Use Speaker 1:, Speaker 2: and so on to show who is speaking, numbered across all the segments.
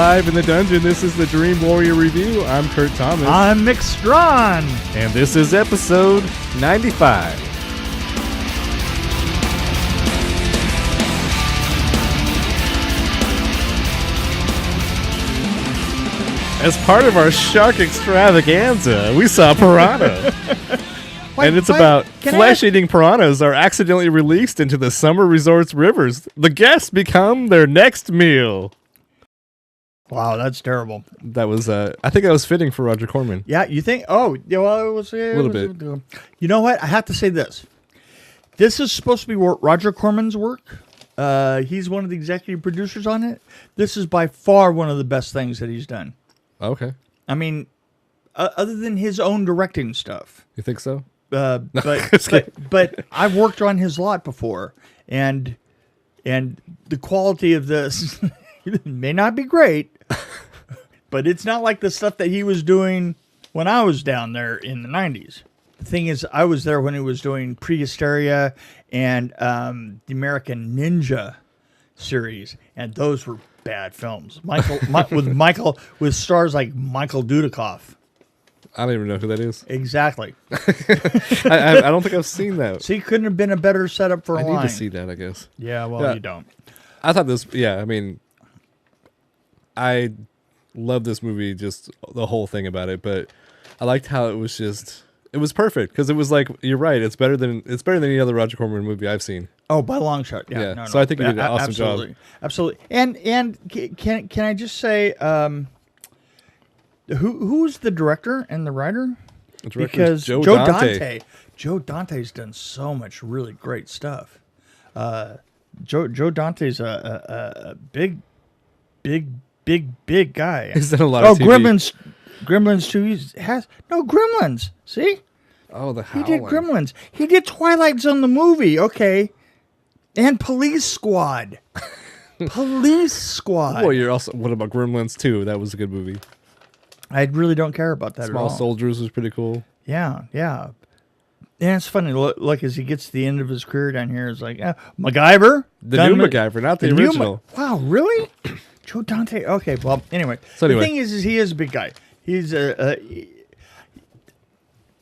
Speaker 1: live in the dungeon. This is the Dream Warrior Review. I'm Kurt Thomas.
Speaker 2: I'm Strawn.
Speaker 1: And this is episode 95. As part of our shark extravaganza, we saw Piranha. And it's about flesh-eating piranhas are accidentally released into the summer resort's rivers. The guests become their next meal.
Speaker 2: Wow, that's terrible.
Speaker 1: That was, I think that was fitting for Roger Corman.
Speaker 2: Yeah, you think? Oh, yeah, well, it was
Speaker 1: a little bit.
Speaker 2: You know what? I have to say this. This is supposed to be Roger Corman's work. He's one of the executive producers on it. This is by far one of the best things that he's done.
Speaker 1: Okay.
Speaker 2: I mean, other than his own directing stuff.
Speaker 1: You think so?
Speaker 2: But I've worked on his lot before, and the quality of this may not be great, but it's not like the stuff that he was doing when I was down there in the 90s. The thing is, I was there when he was doing Prehysteria and the American Ninja series, and those were bad films. With stars like Michael Dudikoff.
Speaker 1: I don't even know who that is.
Speaker 2: Exactly.
Speaker 1: I don't think I've seen that.
Speaker 2: See, couldn't have been a better setup for a line.
Speaker 1: I need to see that, I guess.
Speaker 2: Yeah, well, you don't.
Speaker 1: I thought this, I mean, I love this movie, just the whole thing about it, but I liked how it was perfect, because it was like, you're right, it's better than any other Roger Corman movie I've seen.
Speaker 2: Oh, by a long shot, yeah. No,
Speaker 1: so I think you did an awesome job.
Speaker 2: Absolutely. And can I just say, who's the director and the writer?
Speaker 1: The director is Joe Dante.
Speaker 2: Joe Dante's done so much really great stuff. Joe Dante's a big guy.
Speaker 1: He's done a lot of TV.
Speaker 2: Gremlins 2 has no Gremlins. See?
Speaker 1: Oh, the
Speaker 2: Howling.
Speaker 1: He
Speaker 2: did Gremlins. He did Twilight Zone the movie. Okay, and Police Squad. Police Squad.
Speaker 1: Well, you're also. What about Gremlins 2? That was a good movie.
Speaker 2: I really don't care about that
Speaker 1: Small
Speaker 2: at all.
Speaker 1: Soldiers was pretty cool.
Speaker 2: Yeah. And it's funny, look, as he gets to the end of his career down here, it's like, MacGyver?
Speaker 1: The new MacGyver, not the original.
Speaker 2: Wow, really? Joe Dante? Okay, well, anyway. The thing is he is a big guy. He's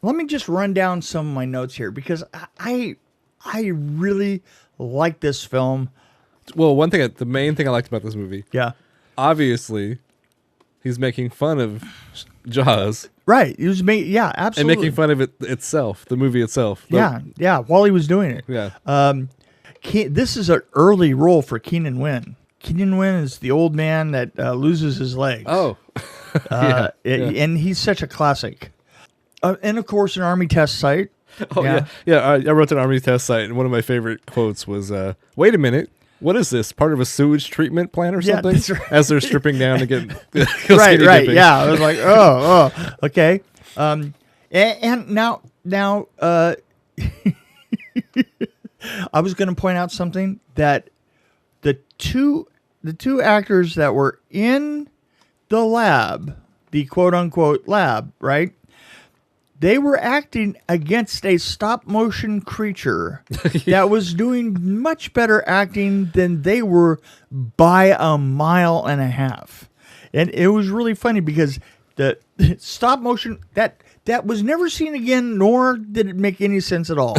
Speaker 2: let me just run down some of my notes here, because I really like this film.
Speaker 1: Well, the main thing I liked about this movie.
Speaker 2: Yeah.
Speaker 1: Obviously, he's making fun of Jaws.
Speaker 2: Right. He was absolutely.
Speaker 1: And making fun of it itself, the movie itself.
Speaker 2: Yeah, while he was doing it.
Speaker 1: Yeah.
Speaker 2: This is an early role for Keenan Wynn. Keenan Wynn is the old man that loses his legs.
Speaker 1: Oh.
Speaker 2: And he's such a classic. And, of course, an Army test site.
Speaker 1: Oh, yeah. I wrote an Army test site, and one of my favorite quotes was, wait a minute. What is this? Part of a sewage treatment plant or something?
Speaker 2: That's right.
Speaker 1: As they're stripping down to get
Speaker 2: right. Dipping. Yeah, I was like, okay. And now, I was going to point out something that the two actors that were in the lab, the quote unquote lab, right? They were acting against a stop-motion creature that was doing much better acting than they were by a mile and a half. And it was really funny because the stop-motion, that was never seen again, nor did it make any sense at all.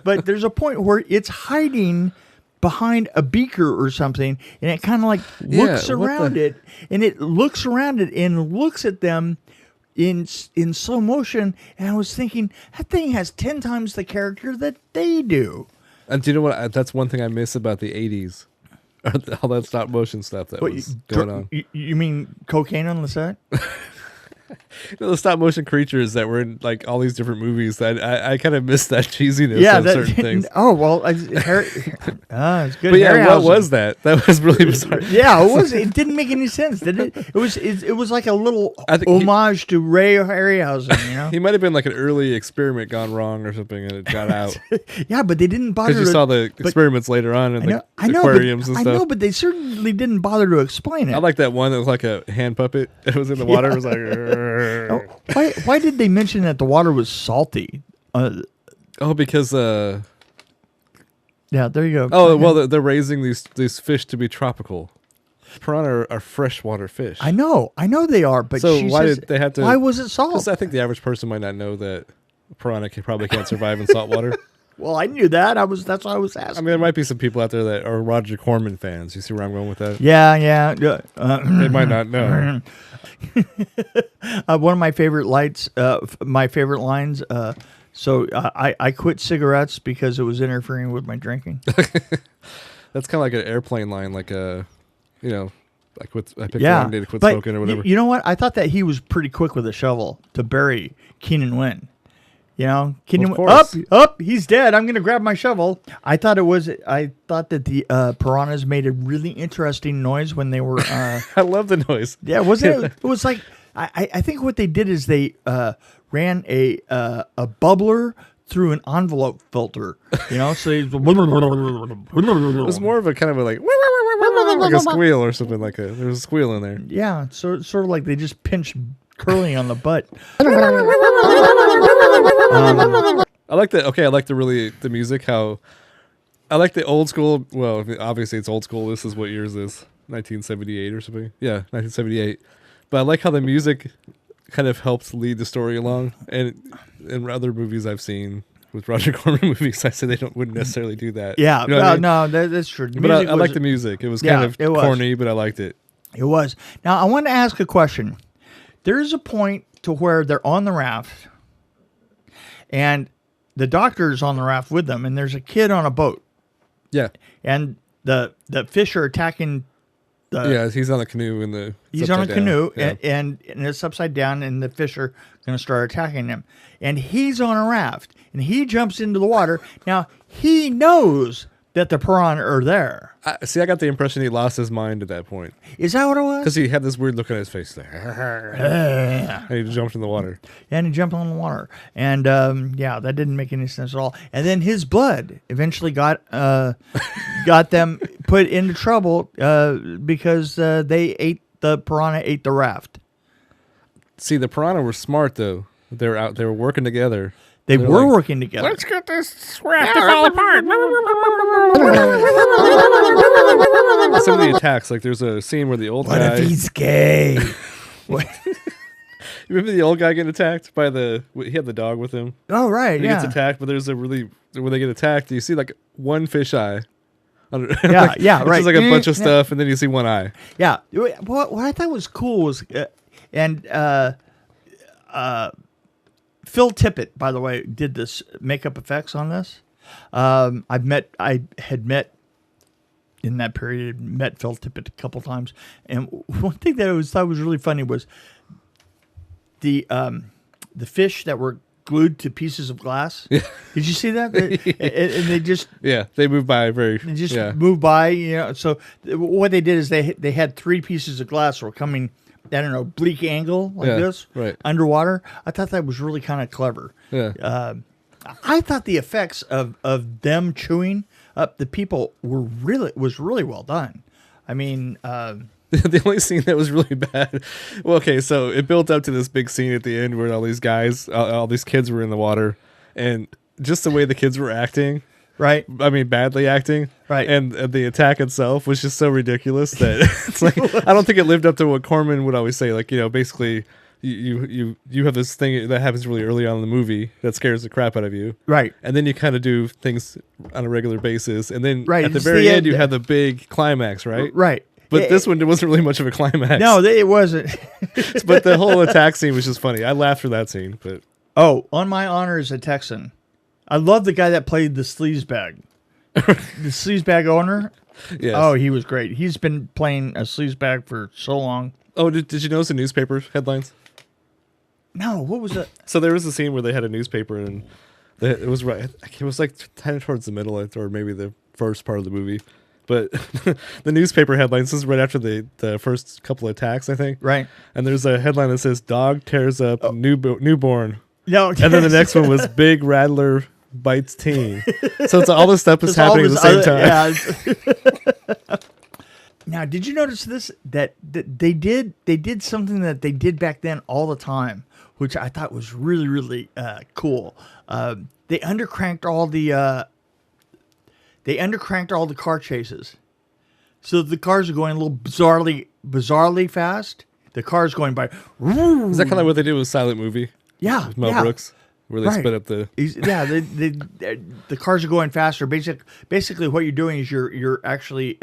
Speaker 2: But there's a point where it's hiding behind a beaker or something, and it kind of like looks around it, and it looks around it and looks at them in slow motion, and I was thinking, that thing has 10 times the character that they do.
Speaker 1: And do you know what? That's one thing I miss about the 80s. All that stop motion stuff that was going on.
Speaker 2: You mean cocaine on the set?
Speaker 1: The stop motion creatures that were in like all these different movies. That I kind of missed that cheesiness of certain things.
Speaker 2: Oh well, it's good.
Speaker 1: But what was that? That was really bizarre.
Speaker 2: Yeah, it was. It didn't make any sense, did it? It was like a little homage to Ray Harryhausen. You know,
Speaker 1: he might have been like an early experiment gone wrong or something, and it got out.
Speaker 2: Yeah, but they didn't bother.
Speaker 1: Because you saw the experiments later on in the aquariums and stuff.
Speaker 2: I know, but they certainly didn't bother to explain it.
Speaker 1: I like that one that was like a hand puppet. It was in the water. It was like.
Speaker 2: Why did they mention that the water was salty?
Speaker 1: Because
Speaker 2: yeah, there you go.
Speaker 1: Oh well, they're raising these fish to be tropical. Piranha are freshwater fish.
Speaker 2: I know they are, but
Speaker 1: So
Speaker 2: she
Speaker 1: why
Speaker 2: says,
Speaker 1: did they have to?
Speaker 2: why was it salt?
Speaker 1: Because I think the average person might not know that piranha probably can't survive in salt water.
Speaker 2: Well, I knew that. That's why I was asking.
Speaker 1: I mean, there might be some people out there that are Roger Corman fans. You see where I'm going with that?
Speaker 2: Yeah.
Speaker 1: They might not know.
Speaker 2: One of my favorite lines. So I quit cigarettes because it was interfering with my drinking.
Speaker 1: That's kind of like an airplane line, like a, I picked the wrong day to quit smoking or whatever.
Speaker 2: You know what? I thought that he was pretty quick with a shovel to bury Keenan Wynn. Keenan Wynn, up, he's dead. I'm gonna grab my shovel. I thought that the piranhas made a really interesting noise when they were.
Speaker 1: I love the noise.
Speaker 2: Yeah, wasn't it? It was like I think what they did is they ran a bubbler through an envelope filter. So it
Speaker 1: was more of a kind of like a squeal or something like there was a squeal in there.
Speaker 2: Yeah, sort of like they just pinched Curly on the butt.
Speaker 1: I like the the music. How I like the old school. Well, obviously it's old school. This is what years is 1978 or something. Yeah, 1978. But I like how the music kind of helps lead the story along. And in other movies I've seen with Roger Corman movies, I say they wouldn't necessarily do that.
Speaker 2: Yeah,
Speaker 1: you know what I mean?
Speaker 2: No, that's true.
Speaker 1: But I like the music. It was kind of corny, but I liked it.
Speaker 2: It was. Now I want to ask a question. There's a point to where they're on the raft, and the doctor's on the raft with them, and there's a kid on a boat.
Speaker 1: Yeah.
Speaker 2: And the fish are attacking.
Speaker 1: He's on a canoe and
Speaker 2: he's on a canoe and it's upside down, and the fish are going to start attacking him. And he's on a raft, and he jumps into the water. Now he knows that the piranha are there.
Speaker 1: I got the impression he lost his mind at that point.
Speaker 2: Is that what it was?
Speaker 1: Because he had this weird look on his face there. And he jumped in the water.
Speaker 2: And he jumped in the water. And, that didn't make any sense at all. And then his blood eventually got them put into trouble because the piranha ate the raft.
Speaker 1: See, the piranha were smart, though. They were working together.
Speaker 2: They were working together.
Speaker 1: Let's get this raft to fall apart. Some of the attacks, like there's a scene where the old guy.
Speaker 2: What if he's gay?
Speaker 1: What? You remember the old guy getting attacked by he had the dog with him.
Speaker 2: Oh right,
Speaker 1: he gets attacked, but there's when they get attacked, you see like one fish eye.
Speaker 2: Right.
Speaker 1: It's like a bunch of stuff, and then you see one eye.
Speaker 2: Yeah. What I thought was cool was, Phil Tippett, by the way, did this makeup effects on this. I had met in that period, met Phil Tippett a couple times, and one thing that I thought was really funny was the fish that were glued to pieces of glass. Yeah. Did you see that? And they just
Speaker 1: they move by
Speaker 2: move by. So what they did is they had three pieces of glass that were coming. I don't know, bleak angle like this,
Speaker 1: right, underwater.
Speaker 2: I thought that was really kind of clever.
Speaker 1: Yeah.
Speaker 2: I thought the effects of them chewing up the people was really well done. I mean,
Speaker 1: the only scene that was really bad. Well, okay, so it built up to this big scene at the end where all these guys, all these kids were in the water, and just the way the kids were acting.
Speaker 2: Right.
Speaker 1: I mean, badly acting.
Speaker 2: Right.
Speaker 1: And the attack itself was just so ridiculous that it's like, I don't think it lived up to what Corman would always say. Like, basically you have this thing that happens really early on in the movie that scares the crap out of you.
Speaker 2: Right.
Speaker 1: And then you kind of do things on a regular basis. And then
Speaker 2: at
Speaker 1: the very end, you have the big climax, right?
Speaker 2: Right.
Speaker 1: But this one, there wasn't really much of a climax.
Speaker 2: No, it wasn't.
Speaker 1: But the whole attack scene was just funny. I laughed for that scene. But
Speaker 2: on my honor as a Texan, I love the guy that played the sleazebag. The sleazebag owner.
Speaker 1: Yes.
Speaker 2: Oh, he was great. He's been playing a sleazebag for so long.
Speaker 1: Oh, did you notice the newspaper headlines?
Speaker 2: No, what was it?
Speaker 1: So there was a scene where they had a newspaper, and it was like kind of towards the middle, or maybe the first part of the movie. But the newspaper headlines, this is right after the first couple of attacks, I think.
Speaker 2: Right.
Speaker 1: And there's a headline that says, "Dog tears up newborn."
Speaker 2: No.
Speaker 1: And then the next one was, "Big Rattler bites teen." So it's all this stuff is happening at the same time.
Speaker 2: Now, did you notice this? That they did something that they did back then all the time, which I thought was really, really cool. They undercranked all the car chases. So the cars are going a little bizarrely fast. The car's going by.
Speaker 1: Is that kind of what they did with Silent Movie?
Speaker 2: Yeah,
Speaker 1: With Mel Brooks, where they sped up the.
Speaker 2: The cars are going faster. Basically, what you're doing is you're actually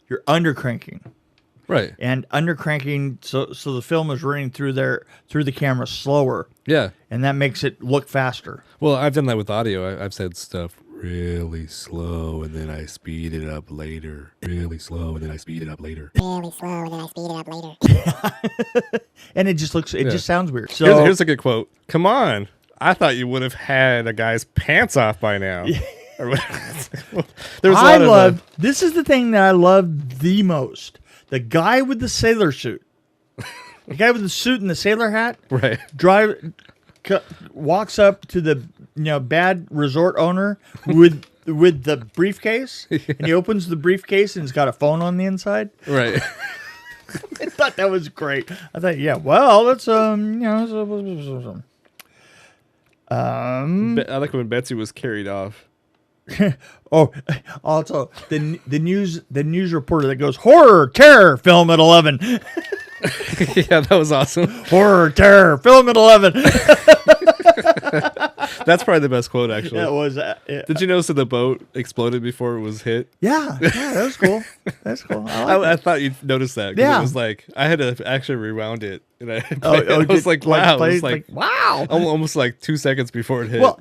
Speaker 2: you're under cranking.
Speaker 1: Right.
Speaker 2: And under cranking, so the film is running through the camera slower.
Speaker 1: Yeah.
Speaker 2: And that makes it look faster.
Speaker 1: Well, I've done that with audio. I've said stuff really slow, and then I speed it up later. Really slow, and then I speed it up later.
Speaker 3: Really slow, and then I speed it up later.
Speaker 2: And it just sounds weird. So
Speaker 1: Here's a good quote. Come on. I thought you would have had a guy's pants off by now.
Speaker 2: This is the thing that I love the most. The guy with the sailor suit. The guy with the suit and the sailor hat.
Speaker 1: Right.
Speaker 2: Walks up to the bad resort owner with the briefcase, and he opens the briefcase and it's got a phone on the inside.
Speaker 1: Right.
Speaker 2: I thought that was great. I thought, yeah, well, that's
Speaker 1: I like when Betsy was carried off.
Speaker 2: Also the news reporter that goes horror terror film at 11.
Speaker 1: Yeah, that was awesome.
Speaker 2: Horror terror film at 11.
Speaker 1: That's probably the best quote, actually.
Speaker 2: That was.
Speaker 1: Did you notice that the boat exploded before it was hit?
Speaker 2: Yeah, that was cool. That's cool.
Speaker 1: I thought you'd notice that.
Speaker 2: Yeah,
Speaker 1: it was like I had to actually rewound it, and I was like,
Speaker 2: wow,
Speaker 1: wow, it was like
Speaker 2: wow,
Speaker 1: almost like 2 seconds before it hit.
Speaker 2: Well.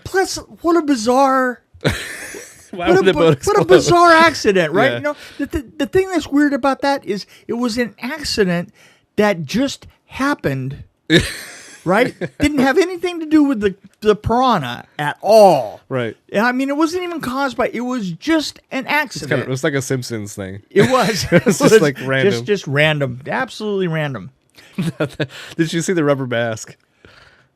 Speaker 2: Plus, what a bizarre.
Speaker 1: What
Speaker 2: a bizarre accident, right?
Speaker 1: Yeah.
Speaker 2: The thing that's weird about that is it was an accident that just happened, right? Didn't have anything to do with the piranha at all.
Speaker 1: Right.
Speaker 2: I mean, it wasn't even caused by. It was just an accident.
Speaker 1: It was like a Simpsons thing.
Speaker 2: It was.
Speaker 1: It was just like random.
Speaker 2: Just random. Absolutely random.
Speaker 1: Did you see the rubber mask?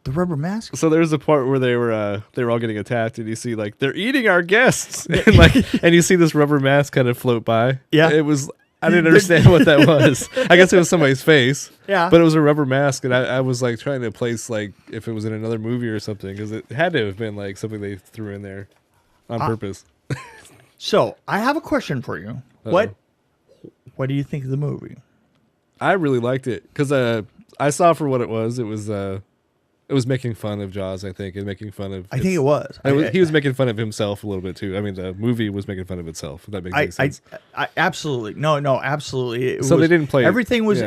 Speaker 2: The rubber mask.
Speaker 1: So there's a part where they were all getting attacked, and you see like they're eating our guests, and you see this rubber mask kind of float by.
Speaker 2: Yeah,
Speaker 1: it was. I didn't understand what that was. I guess it was somebody's face.
Speaker 2: Yeah,
Speaker 1: but it was a rubber mask, and I was like trying to place like if it was in another movie or something, because it had to have been like something they threw in there on purpose.
Speaker 2: So I have a question for you.
Speaker 1: Uh-oh.
Speaker 2: What do you think of the movie?
Speaker 1: I really liked it because I saw for what it was. It was making fun of Jaws, I think, and making fun of.
Speaker 2: I think it was.
Speaker 1: He was making fun of himself a little bit too. I mean, the movie was making fun of itself. If that makes any sense.
Speaker 2: I absolutely no, absolutely.
Speaker 1: They didn't play.
Speaker 2: Everything was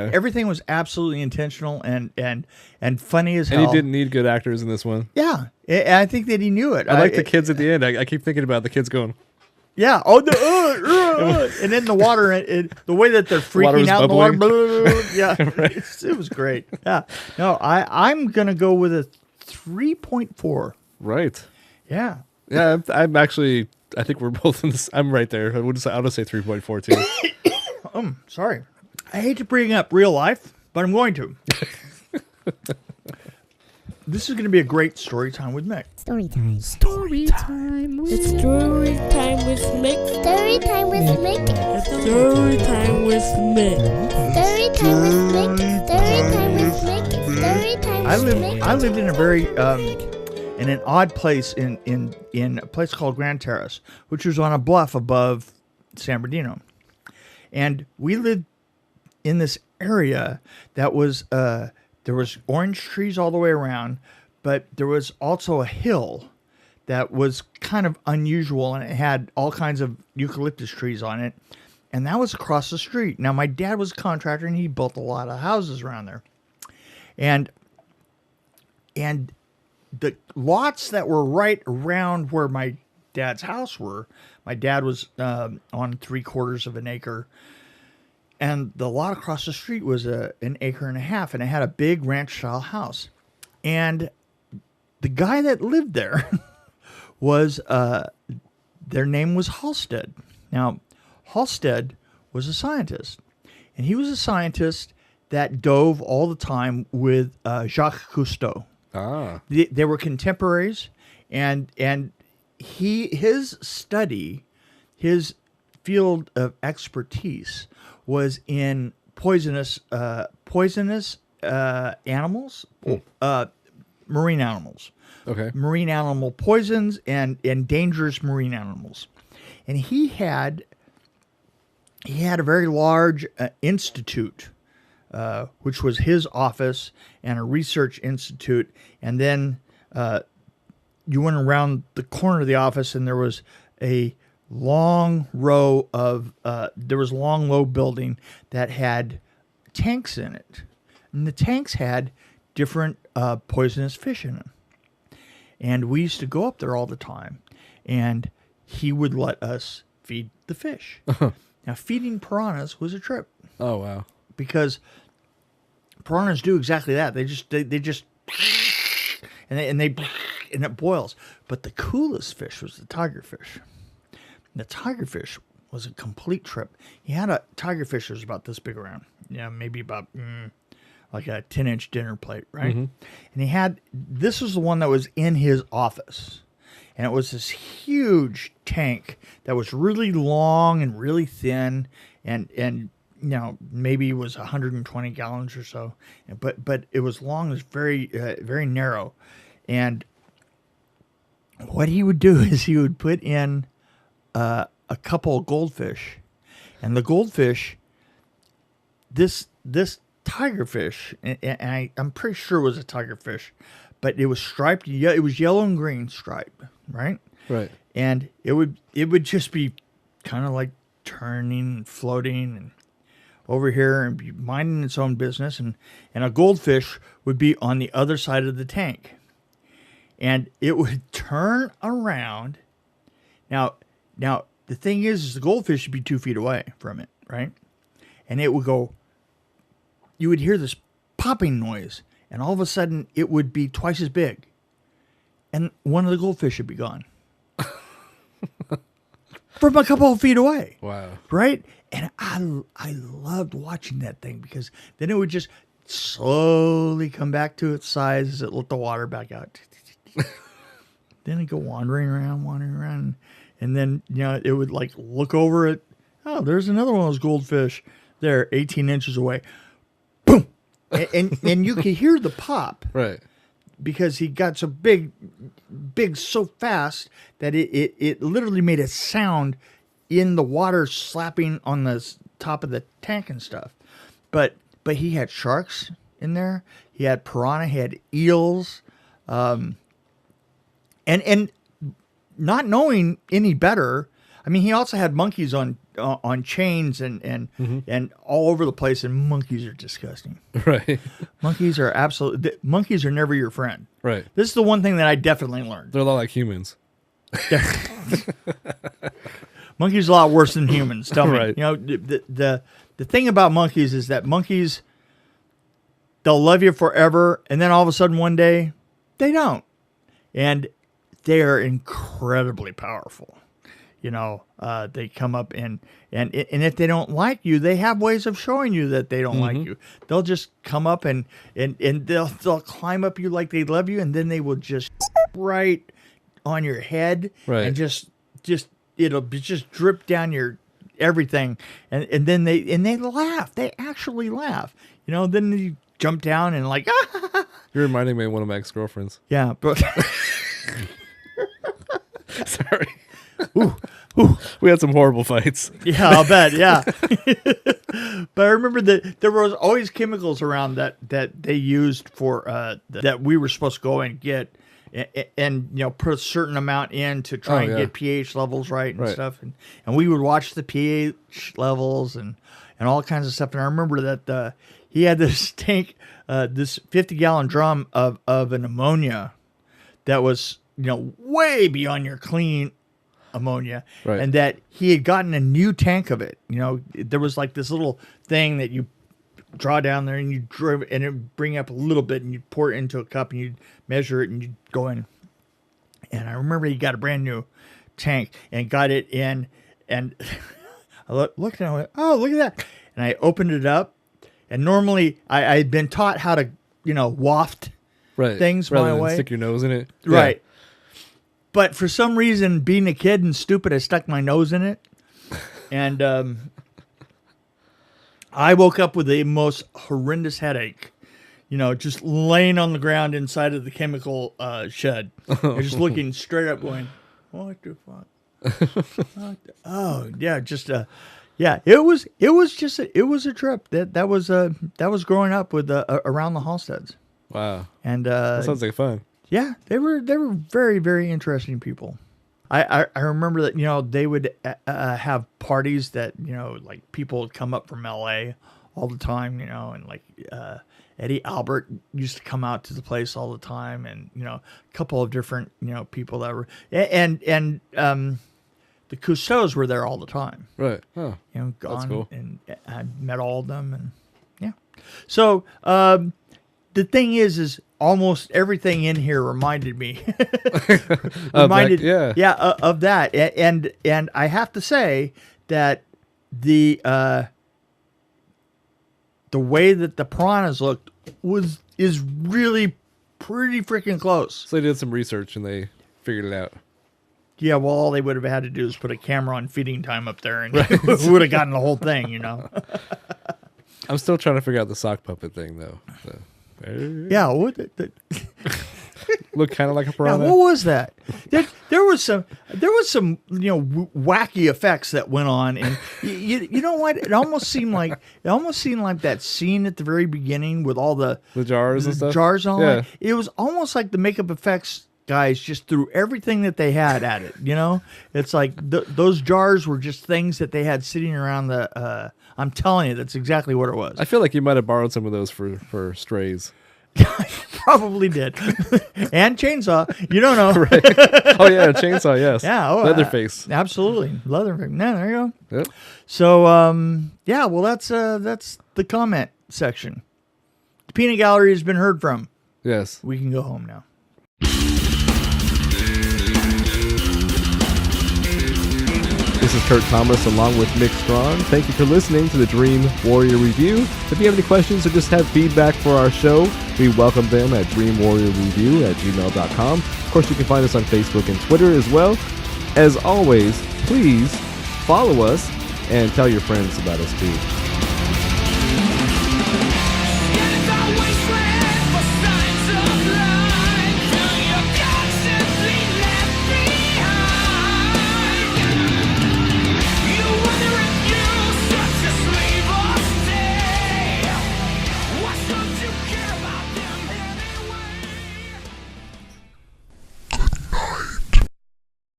Speaker 2: absolutely intentional and funny as hell.
Speaker 1: And he didn't need good actors in this one.
Speaker 2: Yeah, I think that he knew it.
Speaker 1: I like the kids at the end. I keep thinking about the kids going.
Speaker 2: Yeah. Oh, and then the water, the way that they're freaking out in the water. Yeah,
Speaker 1: right.
Speaker 2: It was great. Yeah. No, I'm gonna go with a 3.4.
Speaker 1: Right.
Speaker 2: Yeah.
Speaker 1: Yeah. I'm actually. I think we're both in this. I'm right there. I'll just say 3.4 too.
Speaker 2: Sorry. I hate to bring up real life, but I'm going to. This is going to be a great story time with Mick.
Speaker 3: Story time. Story time. It's story time with Mick. Story time with Mick. Story time with Mick. Story time with Mick. Story time with Mick. Story time with Mick.
Speaker 2: I lived in a very in an odd place in a place called Grand Terrace, which was on a bluff above San Bernardino, and we lived in this area that was there was orange trees all the way around, but there was also a hill that was kind of unusual, and it had all kinds of eucalyptus trees on it, and that was across the street. Now, my dad was a contractor, and he built a lot of houses around there, and the lots that were right around where my dad's house were, my dad was on 3/4 of an acre. And the lot across the street was an acre and a half, and it had a big ranch-style house. And the guy that lived there was, their name was Halstead. Now, Halstead was a scientist, and he was a scientist that dove all the time with Jacques Cousteau.
Speaker 1: Ah,
Speaker 2: They were contemporaries, and his study, his field of expertise was in poisonous animals, marine animals.
Speaker 1: okay.
Speaker 2: Marine animal poisons and dangerous marine animals. And he had he had a very large institute, which was his office, and a research institute. And then you went around the corner of the office, and there was a long row of long low building that had tanks in it, and the tanks had different poisonous fish in them. And we used to go up there all the time, and he would let us feed the fish. Now, feeding piranhas was a trip.
Speaker 1: Oh, wow.
Speaker 2: Because piranhas do exactly that. They just and it boils. But the coolest fish was the tigerfish. The tigerfish was a complete trip. He had a tigerfish that was about this big around. Yeah, maybe about like a 10-inch dinner plate, right?
Speaker 1: Mm-hmm.
Speaker 2: And this was the one that was in his office. And it was this huge tank that was really long and really thin, and maybe it was 120 gallons or so. But it was long, it was very, very narrow. And what he would do is he would put in a couple of goldfish. And the goldfish, this tigerfish, and I'm pretty sure it was a tigerfish, but it was striped. It was yellow and green striped, right?
Speaker 1: Right.
Speaker 2: And it would just be kind of like turning and floating and over here and be minding its own business. And a goldfish would be on the other side of the tank. And it would turn around. Now the thing is the goldfish would be 2 feet away from it, right? And it would go, you would hear this popping noise, and all of a sudden it would be twice as big. And one of the goldfish would be gone. From a couple of feet away.
Speaker 1: Wow.
Speaker 2: Right? And I loved watching that thing, because then it would just slowly come back to its size as it let the water back out. Then it'd go wandering around. And then, it would like look over it. Oh, there's another one of those goldfish there, 18 inches away. Boom! and you could hear the pop.
Speaker 1: Right.
Speaker 2: Because he got so big so fast that it literally made a sound in the water slapping on the top of the tank and stuff. But he had sharks in there. He had piranha. He had eels. And not knowing any better, I mean, he also had monkeys on chains and all over the place, and monkeys are disgusting.
Speaker 1: Right.
Speaker 2: Monkeys are never your friend.
Speaker 1: Right.
Speaker 2: This is the one thing that I definitely learned.
Speaker 1: They're a lot like humans.
Speaker 2: Monkeys are a lot worse than humans. Tell me.
Speaker 1: Right.
Speaker 2: The thing about monkeys is that monkeys, they'll love you forever, and then all of a sudden one day they don't, and they are incredibly powerful. They come up and if they don't like you, they have ways of showing you that they don't like you. They'll just come up and they'll climb up you like they love you, and then they will just right on your head,
Speaker 1: right,
Speaker 2: and just it'll just drip down your everything, and then they laugh. They actually laugh. Then you jump down and like.
Speaker 1: You're reminding me of one of my ex-girlfriends.
Speaker 2: Yeah, but.
Speaker 1: Sorry.
Speaker 2: Ooh.
Speaker 1: We had some horrible fights.
Speaker 2: Yeah, I'll bet. Yeah. But I remember that there was always chemicals around that they used for that we were supposed to go and get and put a certain amount in to try and get pH levels right and stuff. And we would watch the pH levels and all kinds of stuff. And I remember that he had this tank, this 50-gallon drum of an ammonia that was way beyond your clean ammonia,
Speaker 1: right,
Speaker 2: and that he had gotten a new tank of it. There was like this little thing that you draw down there and you drove, and it would bring up a little bit, and you'd pour it into a cup and you'd measure it and you'd go in. And I remember he got a brand new tank and got it in, and I looked and I went, oh, look at that. And I opened it up, and normally I had been taught how to, waft things
Speaker 1: rather
Speaker 2: my
Speaker 1: than
Speaker 2: way.
Speaker 1: Stick your nose in it.
Speaker 2: Right.
Speaker 1: Yeah.
Speaker 2: But for some reason, being a kid and stupid, I stuck my nose in it. And I woke up with the most horrendous headache, just laying on the ground inside of the chemical shed. And just looking straight up going, what the fuck? Oh, yeah, just, Yeah, it was a trip. That was growing up with around the Halsteads.
Speaker 1: Wow.
Speaker 2: And
Speaker 1: That sounds like fun.
Speaker 2: yeah, they were very, very interesting people. I remember that, they would have parties that, like people would come up from LA all the time, and like Eddie Albert used to come out to the place all the time, and a couple of different people that were and the Cousteaus were there all the time.
Speaker 1: Right. Oh,
Speaker 2: Gone.
Speaker 1: that's cool.
Speaker 2: And I met all of them, and yeah. So the thing is almost everything in here reminded me of that, and I have to say that the way that the piranhas looked is really pretty freaking close.
Speaker 1: So they did some research and they figured it out.
Speaker 2: Yeah, well, all they would have had to do is put a camera on feeding time up there, and we would have gotten the whole thing,
Speaker 1: I'm still trying to figure out the sock puppet thing, though. So.
Speaker 2: Yeah, what?
Speaker 1: Look kind of like a piranha.
Speaker 2: Yeah, what was that? There was some wacky effects that went on, and you know what? It almost seemed like that scene at the very beginning with all the
Speaker 1: jars and stuff.
Speaker 2: Jars on
Speaker 1: Yeah.
Speaker 2: it. It was almost like the makeup effects guys just threw everything that they had at it. It's like those jars were just things that they had sitting around the. I'm telling you, that's exactly what it was.
Speaker 1: I feel like you might have borrowed some of those for strays.
Speaker 2: Probably did. And chainsaw. You don't know.
Speaker 1: Right. Oh yeah, chainsaw. Yes.
Speaker 2: Yeah.
Speaker 1: Leatherface.
Speaker 2: Absolutely. Leatherface. No, there you go.
Speaker 1: Yep.
Speaker 2: So yeah. Well, that's the comment section. The peanut gallery has been heard from.
Speaker 1: Yes.
Speaker 2: We can go home now.
Speaker 1: This is Kurt Thomas along with Nick Strawn. Thank you for listening to the Dream Warrior Review. If you have any questions or just have feedback for our show, we welcome them at dreamwarriorreview@gmail.com. Of course, you can find us on Facebook and Twitter as well. As always, please follow us and tell your friends about us too.